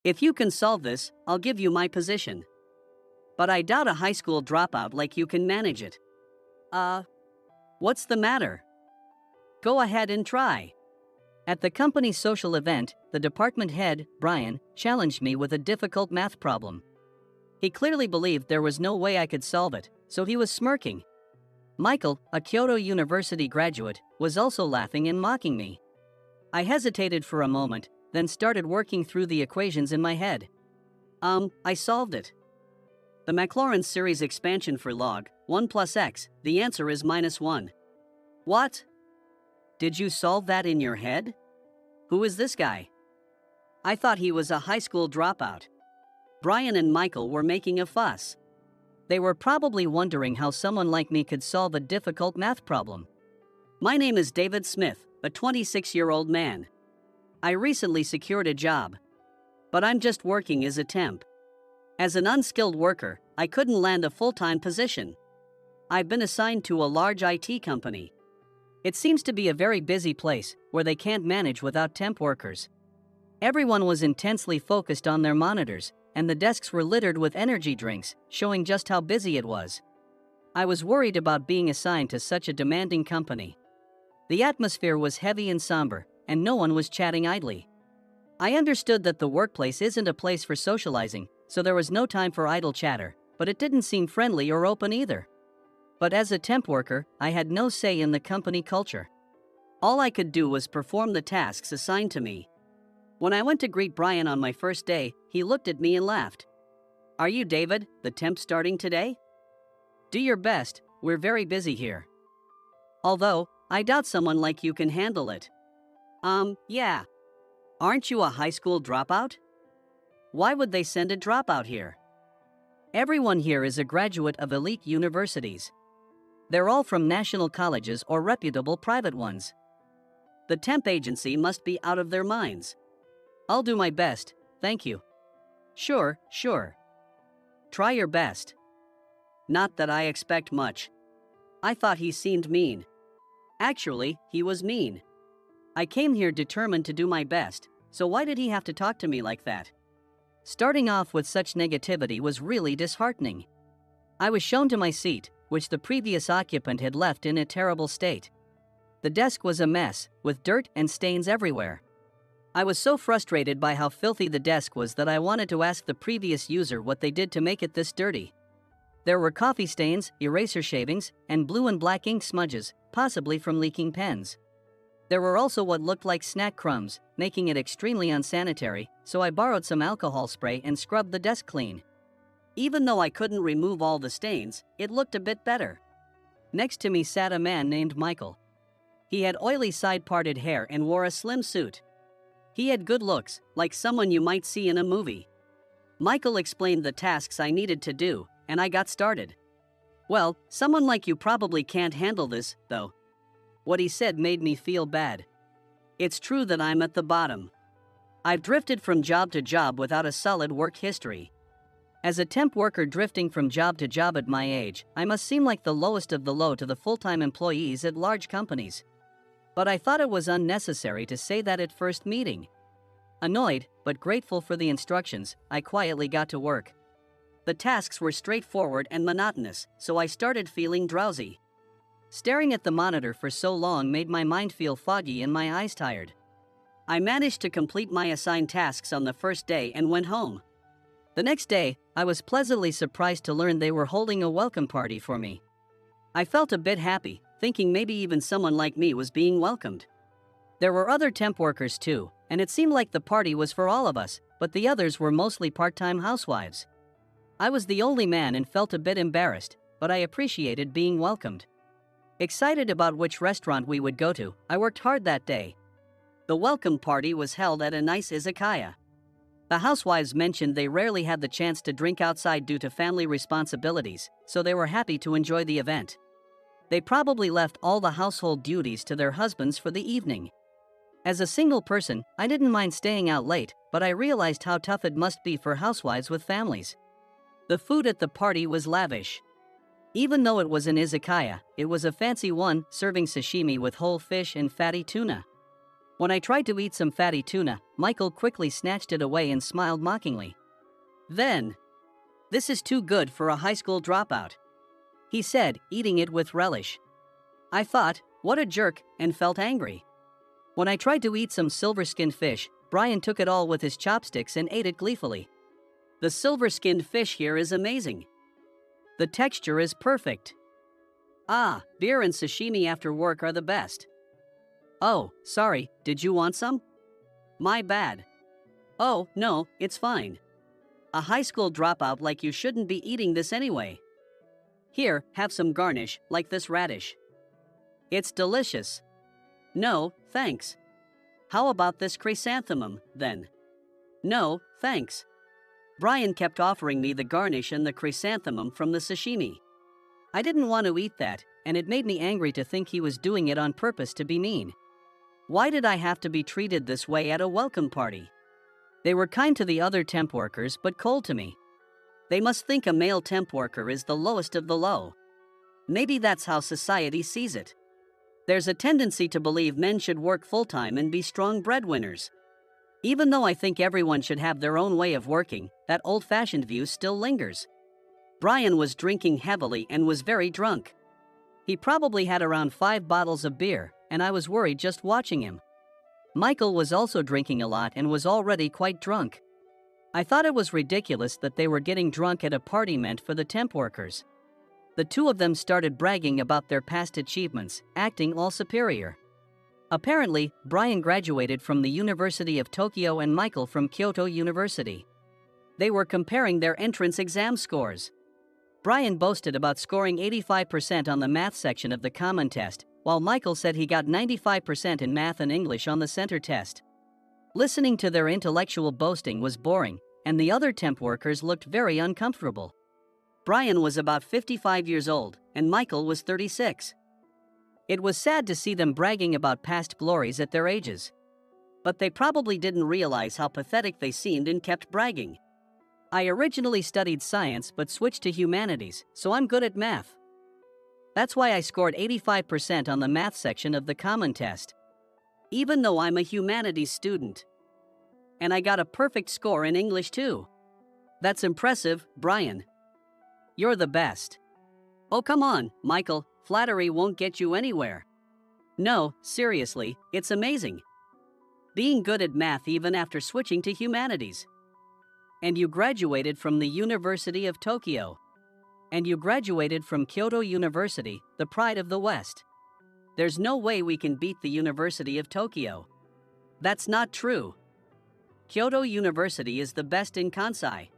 If you can solve this, I'll give you my position. But I doubt a high school dropout like you can manage it. What's the matter? Go ahead and try. At the company's social event, the department head, Brian, challenged me with a difficult math problem. He clearly believed there was no way I could solve it, so he was smirking. Michael, a Kyoto University graduate, was also laughing and mocking me. I hesitated for a moment, then started working through the equations in my head. I solved it. The Maclaurin series expansion for log 1 plus x, the answer is -1. What? Did you solve that in your head? Who is this guy? I thought he was a high school dropout. Brian and Michael were making a fuss. They were probably wondering how someone like me could solve a difficult math problem. My name is David Smith, a 26-year-old man. I recently secured a job. But I'm just working as a temp. As an unskilled worker, I couldn't land a full-time position. I've been assigned to a large IT company. It seems to be a very busy place, where they can't manage without temp workers. Everyone was intensely focused on their monitors, and the desks were littered with energy drinks, showing just how busy it was. I was worried about being assigned to such a demanding company. The atmosphere was heavy and somber, and no one was chatting idly. I understood that the workplace isn't a place for socializing, so there was no time for idle chatter, but it didn't seem friendly or open either. But as a temp worker, I had no say in the company culture. All I could do was perform the tasks assigned to me. When I went to greet Brian on my first day, he looked at me and laughed. Are you David, the temp starting today? Do your best, we're very busy here. Although, I doubt someone like you can handle it. Yeah. Aren't you a high school dropout? Why would they send a dropout here? Everyone here is a graduate of elite universities. They're all from national colleges or reputable private ones. The temp agency must be out of their minds. I'll do my best, thank you. Sure. Try your best. Not that I expect much. I thought he seemed mean. Actually, he was mean. I came here determined to do my best, so why did he have to talk to me like that? Starting off with such negativity was really disheartening. I was shown to my seat, which the previous occupant had left in a terrible state. The desk was a mess, with dirt and stains everywhere. I was so frustrated by how filthy the desk was that I wanted to ask the previous user what they did to make it this dirty. There were coffee stains, eraser shavings, and blue and black ink smudges, possibly from leaking pens. There were also what looked like snack crumbs, making it extremely unsanitary, so I borrowed some alcohol spray and scrubbed the desk clean. Even though I couldn't remove all the stains, it looked a bit better. Next to me sat a man named Michael. He had oily side-parted hair and wore a slim suit. He had good looks, like someone you might see in a movie. Michael explained the tasks I needed to do, and I got started. Well, someone like you probably can't handle this, though. What he said made me feel bad. It's true that I'm at the bottom. I've drifted from job to job without a solid work history. As a temp worker drifting from job to job at my age, I must seem like the lowest of the low to the full-time employees at large companies. But I thought it was unnecessary to say that at first meeting. Annoyed, but grateful for the instructions, I quietly got to work. The tasks were straightforward and monotonous, so I started feeling drowsy. Staring at the monitor for so long made my mind feel foggy and my eyes tired. I managed to complete my assigned tasks on the first day and went home. The next day, I was pleasantly surprised to learn they were holding a welcome party for me. I felt a bit happy, thinking maybe even someone like me was being welcomed. There were other temp workers too, and it seemed like the party was for all of us, but the others were mostly part-time housewives. I was the only man and felt a bit embarrassed, but I appreciated being welcomed. Excited about which restaurant we would go to, I worked hard that day. The welcome party was held at a nice izakaya. The housewives mentioned they rarely had the chance to drink outside due to family responsibilities, so they were happy to enjoy the event. They probably left all the household duties to their husbands for the evening. As a single person, I didn't mind staying out late, but I realized how tough it must be for housewives with families. The food at the party was lavish. Even though it was an izakaya, it was a fancy one, serving sashimi with whole fish and fatty tuna. When I tried to eat some fatty tuna, Michael quickly snatched it away and smiled mockingly. Then, "This is too good for a high school dropout," he said, eating it with relish. I thought, what a jerk, and felt angry. When I tried to eat some silver-skinned fish, Brian took it all with his chopsticks and ate it gleefully. The silver-skinned fish here is amazing. The texture is perfect. Ah, beer and sashimi after work are the best. Oh, sorry, did you want some? My bad. Oh, no, it's fine. A high school dropout like you shouldn't be eating this anyway. Here, have some garnish, like this radish. It's delicious. No, thanks. How about this chrysanthemum, then? No, thanks. Brian kept offering me the garnish and the chrysanthemum from the sashimi. I didn't want to eat that, and it made me angry to think he was doing it on purpose to be mean. Why did I have to be treated this way at a welcome party? They were kind to the other temp workers but cold to me. They must think a male temp worker is the lowest of the low. Maybe that's how society sees it. There's a tendency to believe men should work full-time and be strong breadwinners. Even though I think everyone should have their own way of working, that old-fashioned view still lingers. Brian was drinking heavily and was very drunk. He probably had around 5 bottles of beer, and I was worried just watching him. Michael was also drinking a lot and was already quite drunk. I thought it was ridiculous that they were getting drunk at a party meant for the temp workers. The two of them started bragging about their past achievements, acting all superior. Apparently, Brian graduated from the University of Tokyo and Michael from Kyoto University. They were comparing their entrance exam scores. Brian boasted about scoring 85% on the math section of the common test, while Michael said he got 95% in math and English on the center test. Listening to their intellectual boasting was boring, and the other temp workers looked very uncomfortable. Brian was about 55 years old, and Michael was 36. It was sad to see them bragging about past glories at their ages. But they probably didn't realize how pathetic they seemed and kept bragging. I originally studied science but switched to humanities, so I'm good at math. That's why I scored 85% on the math section of the common test, even though I'm a humanities student. And I got a perfect score in English too. That's impressive, Brian. You're the best. Oh, come on, Michael, flattery won't get you anywhere. No, seriously, it's amazing. Being good at math even after switching to humanities. And you graduated from the University of Tokyo. And you graduated from Kyoto University, the pride of the West. There's no way we can beat the University of Tokyo. That's not true. Kyoto University is the best in Kansai.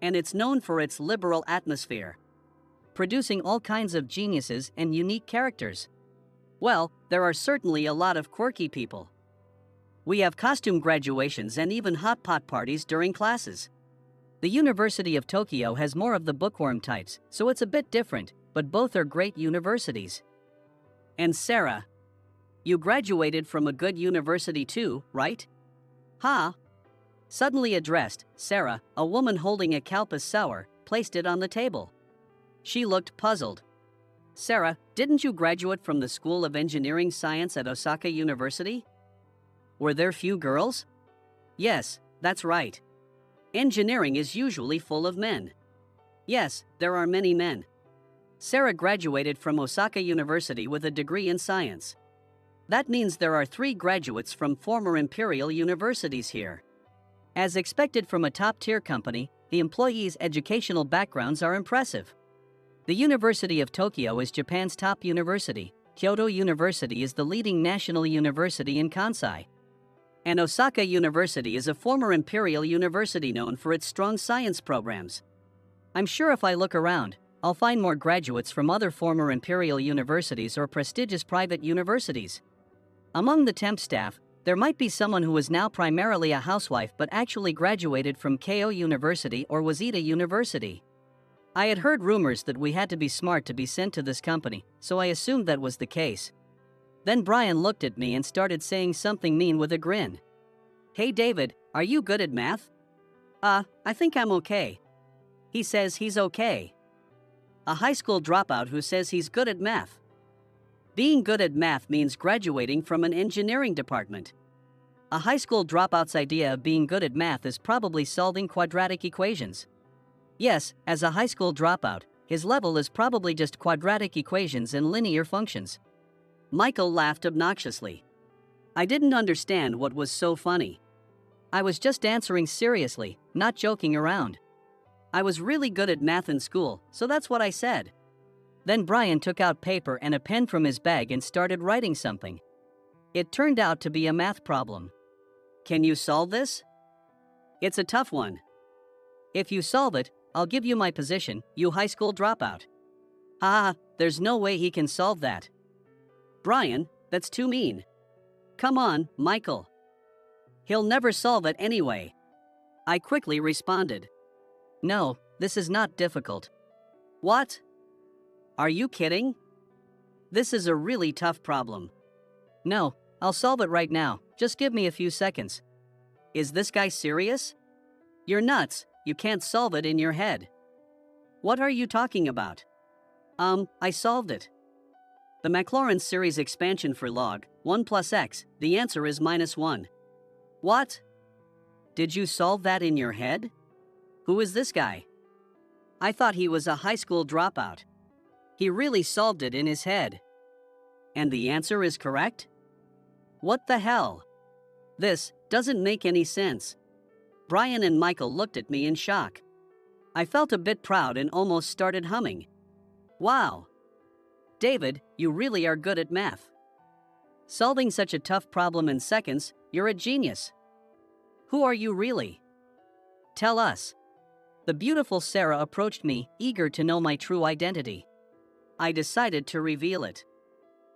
And it's known for its liberal atmosphere, producing all kinds of geniuses and unique characters. Well, there are certainly a lot of quirky people. We have costume graduations and even hot pot parties during classes. The University of Tokyo has more of the bookworm types, so it's a bit different, but both are great universities. And Sarah, you graduated from a good university too, right? Ha! Suddenly addressed, Sarah, a woman holding a Kalpas sour, placed it on the table. She looked puzzled. Sarah, didn't you graduate from the School of Engineering Science at Osaka University? Were there few girls? Yes, that's right. Engineering is usually full of men. Yes, there are many men. Sarah graduated from Osaka University with a degree in science. That means there are 3 graduates from former imperial universities here. As expected from a top-tier company, the employees' educational backgrounds are impressive. The University of Tokyo is Japan's top university. Kyoto University is the leading national university in Kansai. And Osaka University is a former imperial university known for its strong science programs. I'm sure if I look around, I'll find more graduates from other former imperial universities or prestigious private universities. Among the temp staff, there might be someone who is now primarily a housewife but actually graduated from Keio University or Waseda University. I had heard rumors that we had to be smart to be sent to this company, so I assumed that was the case. Then Brian looked at me and started saying something mean with a grin. Hey David, are you good at math? I think I'm okay. He says he's okay. A high school dropout who says he's good at math. Being good at math means graduating from an engineering department. A high school dropout's idea of being good at math is probably solving quadratic equations. Yes, as a high school dropout, his level is probably just quadratic equations and linear functions. Michael laughed obnoxiously. I didn't understand what was so funny. I was just answering seriously, not joking around. I was really good at math in school, so that's what I said. Then Brian took out paper and a pen from his bag and started writing something. It turned out to be a math problem. Can you solve this? It's a tough one. If you solve it, I'll give you my position, you high school dropout. Ah, there's no way he can solve that. Brian, that's too mean. Come on, Michael. He'll never solve it anyway. I quickly responded. No, this is not difficult. What? Are you kidding? This is a really tough problem. No, I'll solve it right now. Just give me a few seconds. Is this guy serious? You're nuts. You can't solve it in your head. What are you talking about? I solved it. The Maclaurin series expansion for log 1 plus x, the answer is -1. What? Did you solve that in your head? Who is this guy? I thought he was a high school dropout. He really solved it in his head. And the answer is correct? What the hell? This doesn't make any sense. Brian and Michael looked at me in shock. I felt a bit proud and almost started humming. Wow. David, you really are good at math. Solving such a tough problem in seconds, you're a genius. Who are you really? Tell us. The beautiful Sarah approached me, eager to know my true identity. I decided to reveal it.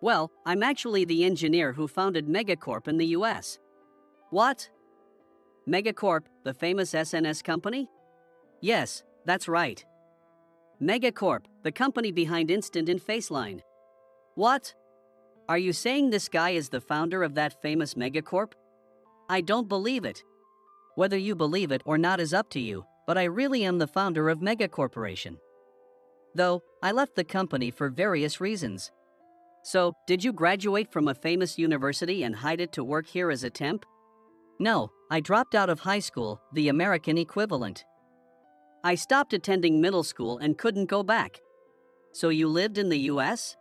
Well, I'm actually the engineer who founded Megacorp in the US. What? Megacorp, the famous SNS company? Yes, that's right. Megacorp, the company behind Instant and Faceline. What? Are you saying this guy is the founder of that famous Megacorp? I don't believe it. Whether you believe it or not is up to you, but I really am the founder of Megacorporation. Though, I left the company for various reasons. So, did you graduate from a famous university and hide it to work here as a temp? No, I dropped out of high school, the American equivalent. I stopped attending middle school and couldn't go back. So you lived in the US?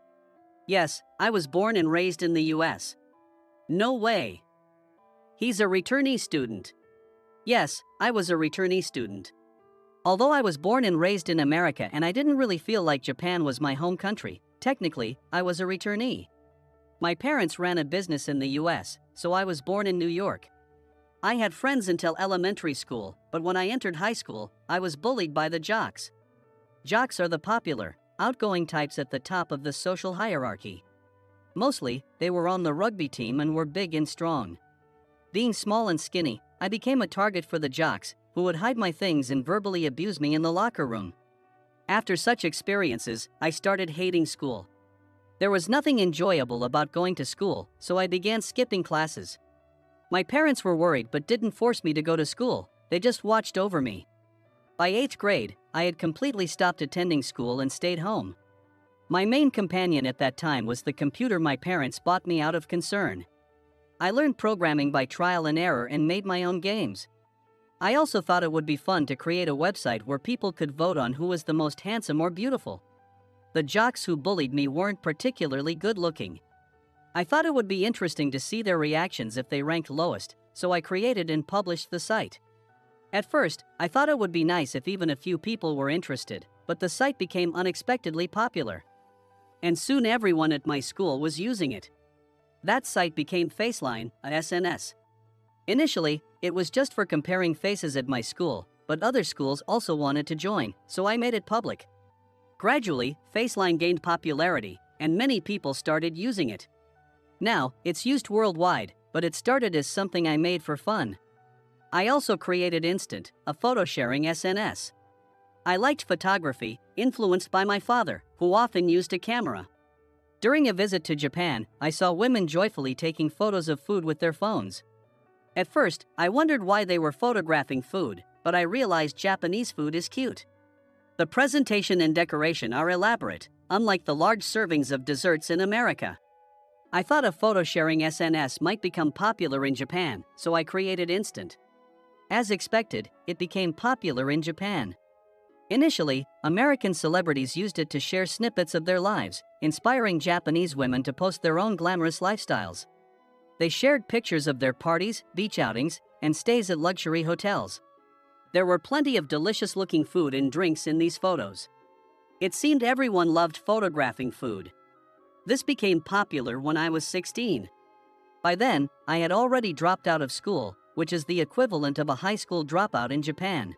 Yes, I was born and raised in the US. No way. He's a returnee student. Yes, I was a returnee student. Although I was born and raised in America and I didn't really feel like Japan was my home country, technically, I was a returnee. My parents ran a business in the US, so I was born in New York. I had friends until elementary school, but when I entered high school, I was bullied by the jocks. Jocks are the popular, outgoing types at the top of the social hierarchy. Mostly, they were on the rugby team and were big and strong. Being small and skinny, I became a target for the jocks, who would hide my things and verbally abuse me in the locker room. After such experiences, I started hating school. There was nothing enjoyable about going to school, so I began skipping classes. My parents were worried but didn't force me to go to school, they just watched over me. By 8th grade, I had completely stopped attending school and stayed home. My main companion at that time was the computer my parents bought me out of concern. I learned programming by trial and error and made my own games. I also thought it would be fun to create a website where people could vote on who was the most handsome or beautiful. The jocks who bullied me weren't particularly good looking. I thought it would be interesting to see their reactions if they ranked lowest, so I created and published the site. At first, I thought it would be nice if even a few people were interested, but the site became unexpectedly popular. And soon everyone at my school was using it. That site became Faceline, a SNS. Initially, it was just for comparing faces at my school, but other schools also wanted to join, so I made it public. Gradually, Faceline gained popularity, and many people started using it. Now, it's used worldwide, but it started as something I made for fun. I also created Instant, a photo-sharing SNS. I liked photography, influenced by my father, who often used a camera. During a visit to Japan, I saw women joyfully taking photos of food with their phones. At first, I wondered why they were photographing food, but I realized Japanese food is cute. The presentation and decoration are elaborate, unlike the large servings of desserts in America. I thought a photo sharing SNS might become popular in Japan, so I created Instant. As expected, it became popular in Japan. Initially, American celebrities used it to share snippets of their lives, inspiring Japanese women to post their own glamorous lifestyles. They shared pictures of their parties, beach outings, and stays at luxury hotels. There were plenty of delicious-looking food and drinks in these photos. It seemed everyone loved photographing food. This became popular when I was 16. By then, I had already dropped out of school, which is the equivalent of a high school dropout in Japan.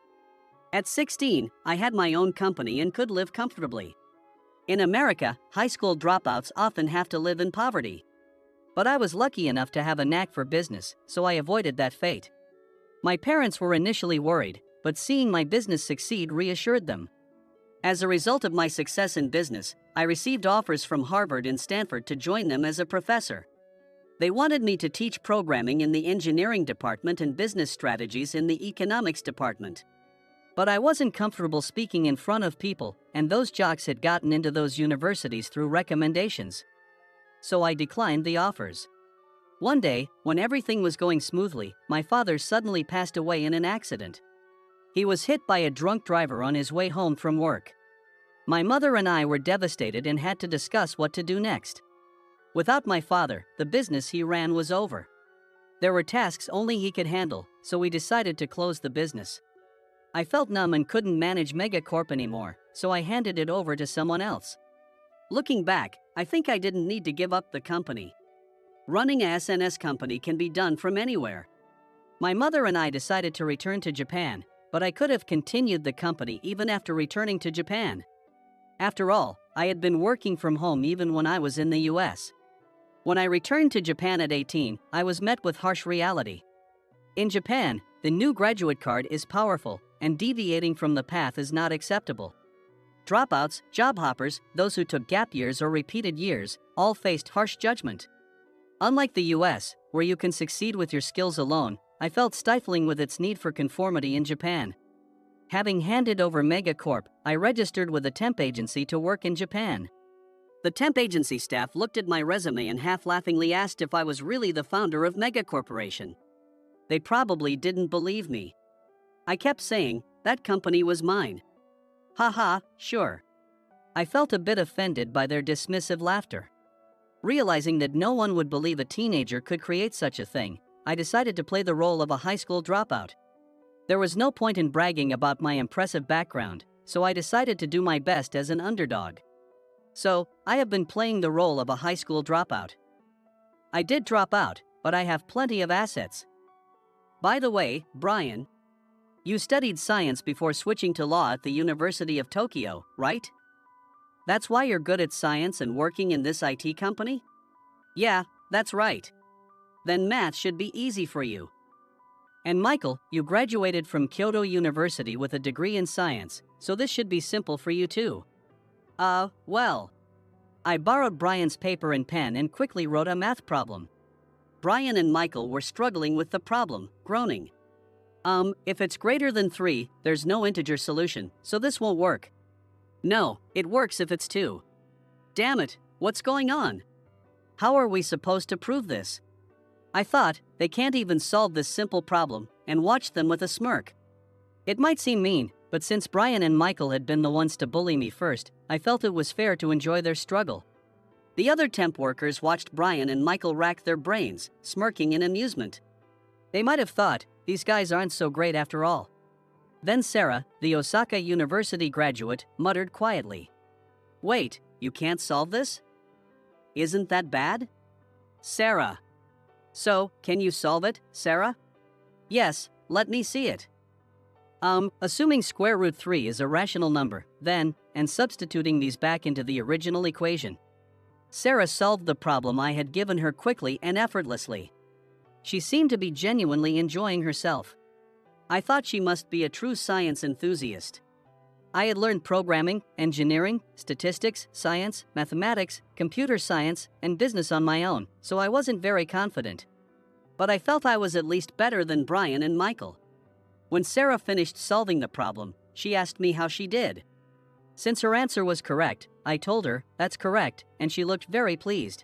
At 16, I had my own company and could live comfortably. In America, high school dropouts often have to live in poverty. But I was lucky enough to have a knack for business, so I avoided that fate. My parents were initially worried, but seeing my business succeed reassured them. As a result of my success in business, I received offers from Harvard and Stanford to join them as a professor. They wanted me to teach programming in the engineering department and business strategies in the economics department. But I wasn't comfortable speaking in front of people, and those jocks had gotten into those universities through recommendations. So I declined the offers. One day, when everything was going smoothly, my father suddenly passed away in an accident. He was hit by a drunk driver on his way home from work. My mother and I were devastated and had to discuss what to do next. Without my father, the business he ran was over. There were tasks only he could handle, so we decided to close the business. I felt numb and couldn't manage Megacorp anymore, so I handed it over to someone else. Looking back, I think I didn't need to give up the company. Running a SNS company can be done from anywhere. My mother and I decided to return to Japan, but I could have continued the company even after returning to Japan. After all, I had been working from home even when I was in the US. When I returned to Japan at 18, I was met with harsh reality. In Japan, the new graduate card is powerful, and deviating from the path is not acceptable. Dropouts, job hoppers, those who took gap years or repeated years, all faced harsh judgment. Unlike the US, where you can succeed with your skills alone, I felt stifling with its need for conformity in Japan. Having handed over Megacorp, I registered with a temp agency to work in Japan. The temp agency staff looked at my resume and half-laughingly asked if I was really the founder of Megacorporation. They probably didn't believe me. I kept saying, that company was mine. Haha, sure. I felt a bit offended by their dismissive laughter. Realizing that no one would believe a teenager could create such a thing, I decided to play the role of a high school dropout. There was no point in bragging about my impressive background, so I decided to do my best as an underdog. So, I have been playing the role of a high school dropout. I did drop out, but I have plenty of assets. By the way, Brian, you studied science before switching to law at the University of Tokyo, right? That's why you're good at science and working in this IT company? Yeah, that's right. Then math should be easy for you. And Michael, you graduated from Kyoto University with a degree in science, so this should be simple for you too. Well. I borrowed Brian's paper and pen and quickly wrote a math problem. Brian and Michael were struggling with the problem, groaning. If it's greater than 3, there's no integer solution, so this won't work. No, it works if it's 2. Damn it, what's going on? How are we supposed to prove this? I thought, they can't even solve this simple problem, and watched them with a smirk. It might seem mean, but since Brian and Michael had been the ones to bully me first, I felt it was fair to enjoy their struggle. The other temp workers watched Brian and Michael rack their brains, smirking in amusement. They might have thought, these guys aren't so great after all. Then Sarah, the Osaka University graduate, muttered quietly. Wait, you can't solve this? Isn't that bad? Sarah. So, can you solve it, Sarah? Yes, let me see it. Assuming square root 3 is a rational number, then, and substituting these back into the original equation. Sarah solved the problem I had given her quickly and effortlessly. She seemed to be genuinely enjoying herself. I thought she must be a true science enthusiast. I had learned programming, engineering, statistics, science, mathematics, computer science, and business on my own, so I wasn't very confident. But I felt I was at least better than Brian and Michael. When Sarah finished solving the problem, she asked me how she did. Since her answer was correct, I told her, that's correct, and she looked very pleased.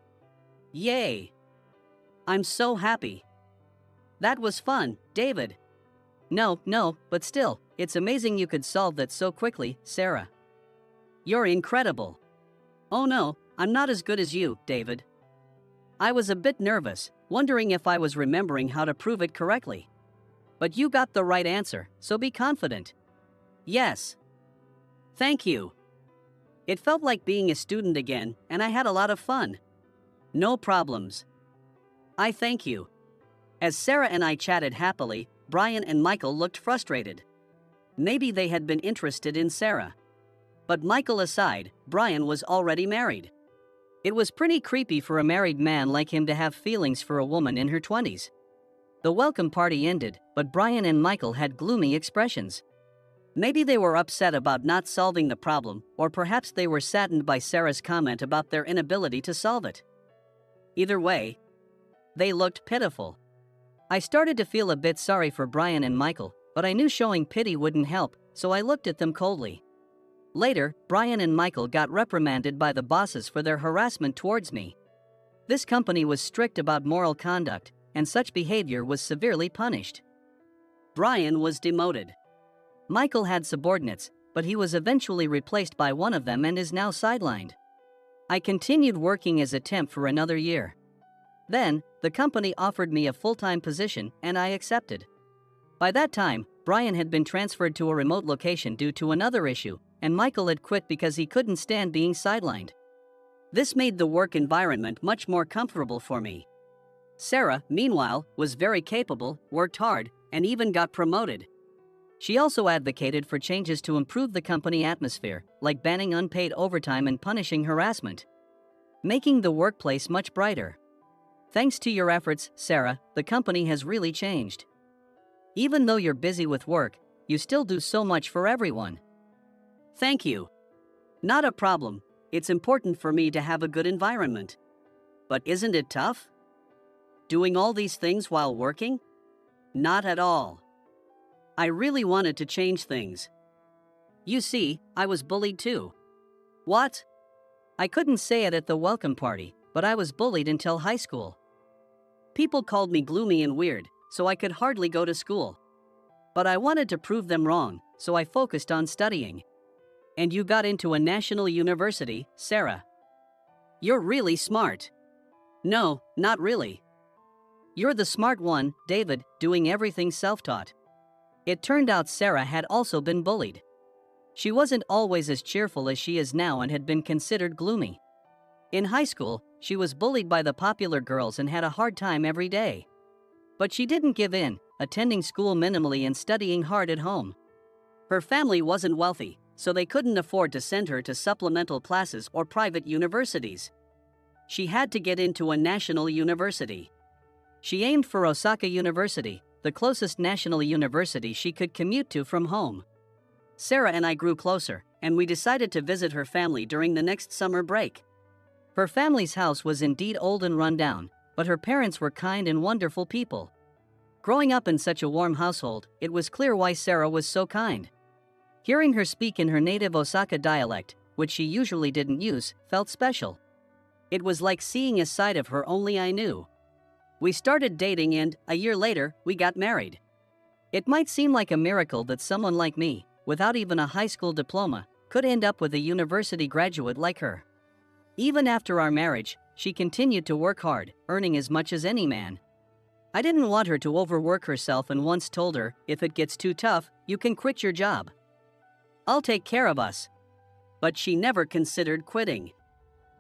Yay! I'm so happy. That was fun, David. No, but still, it's amazing you could solve that so quickly, Sarah. You're incredible. Oh no, I'm not as good as you, David. I was a bit nervous, wondering if I was remembering how to prove it correctly. But you got the right answer, so be confident. Yes. Thank you. It felt like being a student again, and I had a lot of fun. No problems. I thank you. As Sarah and I chatted happily, Brian and Michael looked frustrated. Maybe they had been interested in Sarah. But Michael aside, Brian was already married. It was pretty creepy for a married man like him to have feelings for a woman in her 20s. The welcome party ended, but Brian and Michael had gloomy expressions. Maybe they were upset about not solving the problem, or perhaps they were saddened by Sarah's comment about their inability to solve it. Either way, they looked pitiful. I started to feel a bit sorry for Brian and Michael, but I knew showing pity wouldn't help, so I looked at them coldly. Later, Brian and Michael got reprimanded by the bosses for their harassment towards me. This company was strict about moral conduct, and such behavior was severely punished. Brian was demoted. Michael had subordinates, but he was eventually replaced by one of them and is now sidelined. I continued working as a temp for another year. Then, the company offered me a full-time position, and I accepted. By that time, Brian had been transferred to a remote location due to another issue, and Michael had quit because he couldn't stand being sidelined. This made the work environment much more comfortable for me. Sarah, meanwhile, was very capable, worked hard, and even got promoted. She also advocated for changes to improve the company atmosphere, like banning unpaid overtime and punishing harassment, making the workplace much brighter. Thanks to your efforts, Sarah, the company has really changed. Even though you're busy with work, you still do so much for everyone. Thank you. Not a problem. It's important for me to have a good environment. But isn't it tough? Doing all these things while working? Not at all. I really wanted to change things. You see, I was bullied too. What? I couldn't say it at the welcome party, but I was bullied until high school. People called me gloomy and weird, so I could hardly go to school. But I wanted to prove them wrong, so I focused on studying. And you got into a national university, Sarah. You're really smart. No, not really. You're the smart one, David, doing everything self-taught. It turned out Sarah had also been bullied. She wasn't always as cheerful as she is now and had been considered gloomy. In high school, she was bullied by the popular girls and had a hard time every day. But she didn't give in, attending school minimally and studying hard at home. Her family wasn't wealthy, so they couldn't afford to send her to supplemental classes or private universities. She had to get into a national university. She aimed for Osaka University, the closest national university she could commute to from home. Sarah and I grew closer, and we decided to visit her family during the next summer break. Her family's house was indeed old and run down, but her parents were kind and wonderful people. Growing up in such a warm household, it was clear why Sarah was so kind. Hearing her speak in her native Osaka dialect, which she usually didn't use, felt special. It was like seeing a side of her only I knew. We started dating and, a year later, we got married. It might seem like a miracle that someone like me, without even a high school diploma, could end up with a university graduate like her. Even after our marriage, she continued to work hard, earning as much as any man. I didn't want her to overwork herself and once told her, if it gets too tough, you can quit your job. I'll take care of us. But she never considered quitting.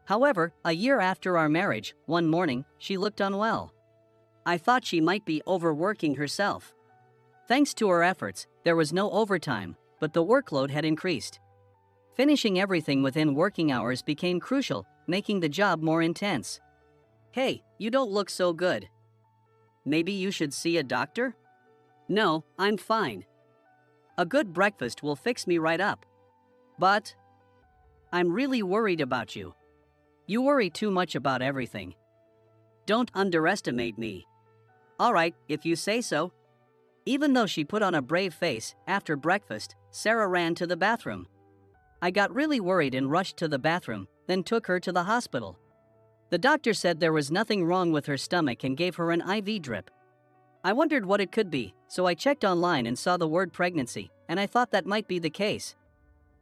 However, a year after our marriage, one morning, she looked unwell. I thought she might be overworking herself. Thanks to her efforts, there was no overtime, but the workload had increased. Finishing everything within working hours became crucial, making the job more intense. Hey, you don't look so good. Maybe you should see a doctor? No, I'm fine. A good breakfast will fix me right up. But I'm really worried about you. You worry too much about everything. Don't underestimate me. All right, if you say so. Even though she put on a brave face, after breakfast, Sarah ran to the bathroom. I got really worried and rushed to the bathroom, then took her to the hospital. The doctor said there was nothing wrong with her stomach and gave her an IV drip. I wondered what it could be, so I checked online and saw the word pregnancy, and I thought that might be the case.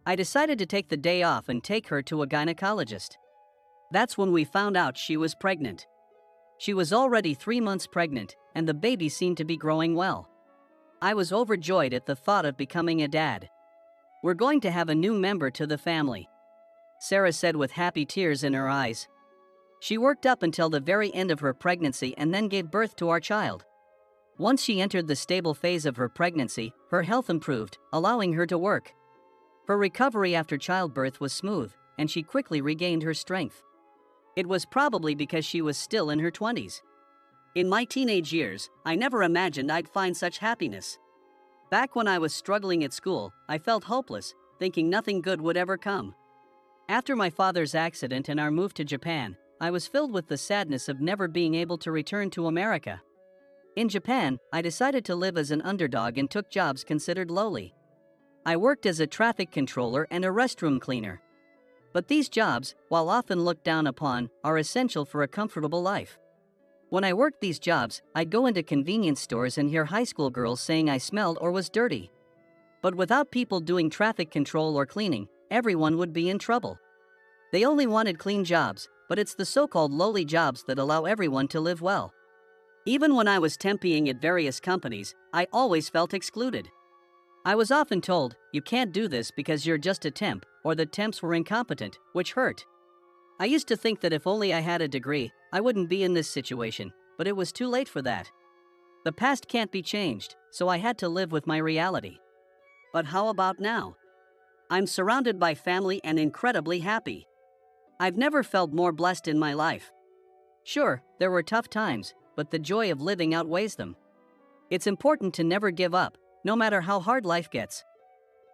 I decided to take the day off and take her to a gynecologist. That's when we found out she was pregnant. She was already 3 months pregnant, and the baby seemed to be growing well. I was overjoyed at the thought of becoming a dad. "We're going to have a new member to the family," Sarah said with happy tears in her eyes. She worked up until the very end of her pregnancy and then gave birth to our child. Once she entered the stable phase of her pregnancy, her health improved, allowing her to work. Her recovery after childbirth was smooth, and she quickly regained her strength. It was probably because she was still in her 20s. In my teenage years, I never imagined I'd find such happiness. Back when I was struggling at school, I felt hopeless, thinking nothing good would ever come. After my father's accident and our move to Japan, I was filled with the sadness of never being able to return to America. In Japan, I decided to live as an underdog and took jobs considered lowly. I worked as a traffic controller and a restroom cleaner. But these jobs, while often looked down upon, are essential for a comfortable life. When I worked these jobs, I'd go into convenience stores and hear high school girls saying I smelled or was dirty. But without people doing traffic control or cleaning, everyone would be in trouble. They only wanted clean jobs, but it's the so-called lowly jobs that allow everyone to live well. Even when I was temping at various companies, I always felt excluded. I was often told, "You can't do this because you're just a temp," or that temps were incompetent, which hurt. I used to think that if only I had a degree, I wouldn't be in this situation, but it was too late for that. The past can't be changed, so I had to live with my reality. But how about now? I'm surrounded by family and incredibly happy. I've never felt more blessed in my life. Sure, there were tough times, but the joy of living outweighs them. It's important to never give up, no matter how hard life gets.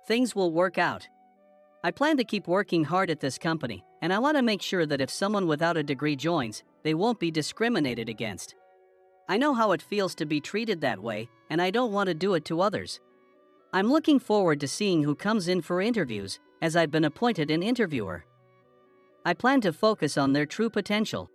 Things will work out. I plan to keep working hard at this company, and I want to make sure that if someone without a degree joins, they won't be discriminated against. I know how it feels to be treated that way, and I don't want to do it to others. I'm looking forward to seeing who comes in for interviews, as I've been appointed an interviewer. I plan to focus on their true potential,